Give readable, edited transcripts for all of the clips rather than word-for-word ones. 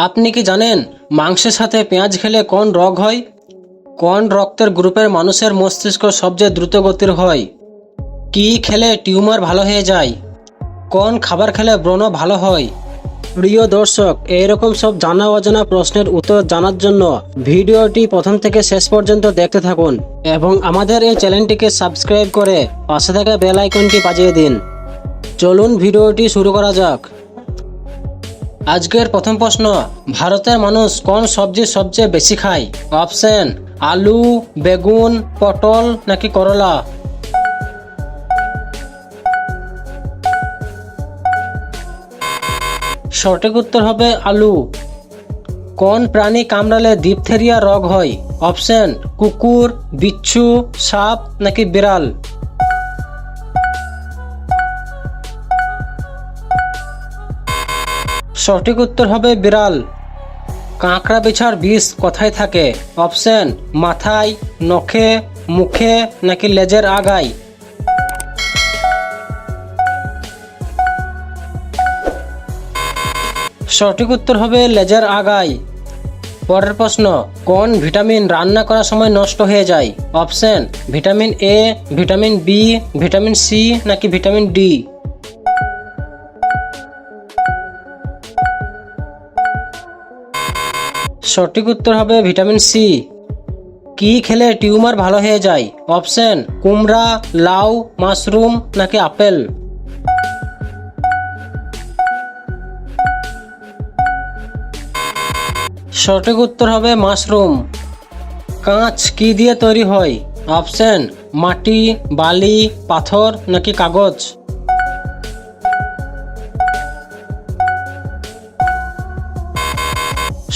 আপনি কি জানেন মাংসের সাথে পেঁয়াজ খেলে কোন রোগ হয়? কোন রক্তের গ্রুপের মানুষের মস্তিষ্ক সবচেয়ে দ্রুত গতির হয়? কি খেলে টিউমার ভালো হয়ে যায়? কোন খাবার খেলে ব্রণ ভালো হয়? প্রিয় দর্শক, এইরকম সব জানা অজানা প্রশ্নের উত্তর জানার জন্য ভিডিওটি প্রথম থেকে শেষ পর্যন্ত দেখতে থাকুন এবং আমাদের এই চ্যানেলটিকে সাবস্ক্রাইব করে পাশে থাকা বেল আইকনটি বাজিয়ে দিন। চলুন ভিডিওটি শুরু করা যাক। আজকের প্রথম প্রশ্ন, ভারতের মানুষ কোন সবজি সবচেয়ে বেশি খায়? অপশন: আলু, বেগুন, পটল নাকি করলা? সঠিক উত্তর হবে আলু। কোন প্রাণী কামড়ালে ডিপথেরিয়া রোগ হয়? অপশন: কুকুর, বিচ্ছু, সাপ নাকি বিড়াল? সঠিক উত্তর হবে বিড়াল। কাঁকড়া বিছার বিষ কোথায় থাকে? অপশন: মাথায়, নখে, মুখে নাকি লেজের আগায়? সঠিক উত্তর হবে লেজের আগায়। পরের প্রশ্ন, কোন ভিটামিন রান্না করার সময় নষ্ট হয়ে যায়? Option: vitamin A, vitamin B, vitamin C নাকি ভিটামিন ডি? সঠিক উত্তর হবে ভিটামিন সি। কি খেলে টিউমার ভালো হয়ে যায়? অপশন: কুমড়া, লাউ, মাশরুম নাকি আপেল? সঠিক উত্তর হবে মাশরুম। কাঁচ কি দিয়ে তৈরি হয়? অপশন: মাটি, বালি, পাথর নাকি কাগজ?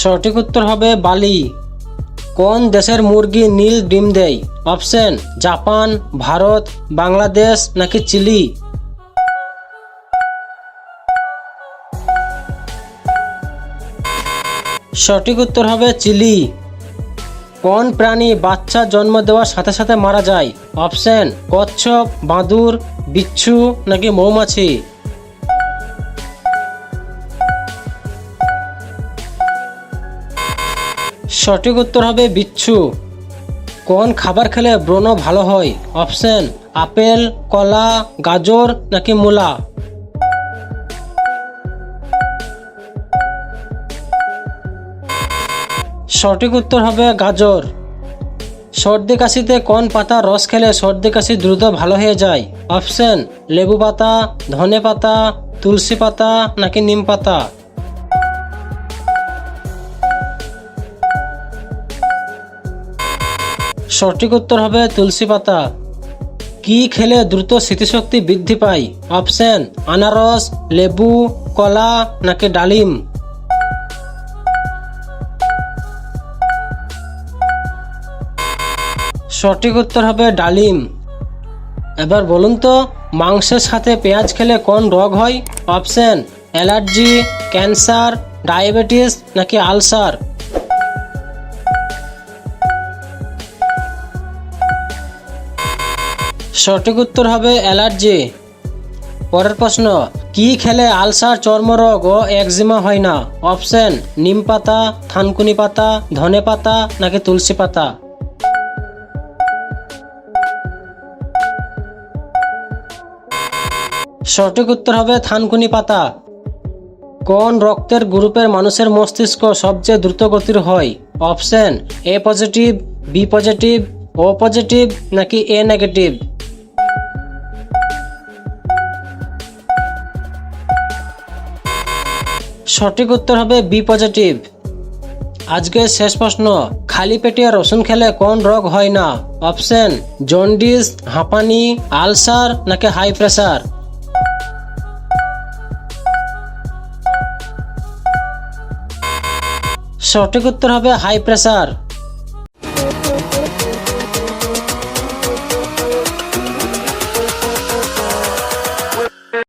সঠিক উত্তর হবে বালি। কোন দেশের মুরগি নীল ডিম দেয়? অপশন: জাপান, ভারত, বাংলাদেশ নাকি চিলি? সঠিক উত্তর হবে চিলি। কোন প্রাণী বাচ্চা জন্ম দেওয়ার সাথে সাথে মারা যায়? অপশন: কচ্ছপ, বাদুড়, বিচ্ছু নাকি মৌমাছি? সঠিক উত্তর হবে বিচ্ছু। কোন খাবার খেলে ব্রণ ভালো হয়? অপশন: আপেল, কলা, গাজর নাকি মূলা? সঠিক উত্তর হবে গাজর। সর্দি কাশিতে কোন পাতার রস খেলে সর্দি কাশি দ্রুত ভালো হয়ে যায়? অপশন: লেবু পাতা, ধনে পাতা, তুলসী পাতা নাকি নিম পাতা? সঠিক উত্তর হবে তুলসী পাতা। কি খেলে দ্রুত স্মৃতিশক্তি বৃদ্ধি পায়? অপশন: আনারস, লেবু, কলা নাকি ডালিম? সঠিক উত্তর হবে ডালিম। এবার বলুন তো, মাংসের সাথে পেঁয়াজ খেলে কোন রোগ হয়? অপশন: অ্যালার্জি, ক্যান্সার, ডায়াবেটিস নাকি আলসার? সঠিক উত্তর হবে অ্যালার্জি। পরের প্রশ্ন, কি খেলে আলসার, চর্মরোগ ও একজিমা হয় না? অপশন: নিম পাতা, থানকুনি পাতা, ধনে পাতা নাকি তুলসী পাতা? সঠিক উত্তর হবে থানকুনি পাতা। কোন রক্তের গ্রুপের মানুষের মস্তিষ্ক সবচেয়ে দ্রুত গতির হয়? অপশন: এ পজিটিভ, বি পজিটিভ, ও পজিটিভ নাকি এ নেগেটিভ? সঠিক উত্তর হবে বি পজিটিভ। আজকের শেষ প্রশ্ন, খালি পেটে রসুন খেলে কোন রোগ হয় না? অপশন: জন্ডিস, হাঁপানি, আলসার নাকি হাই প্রেসার? সঠিক উত্তর হবে হাই প্রেসার।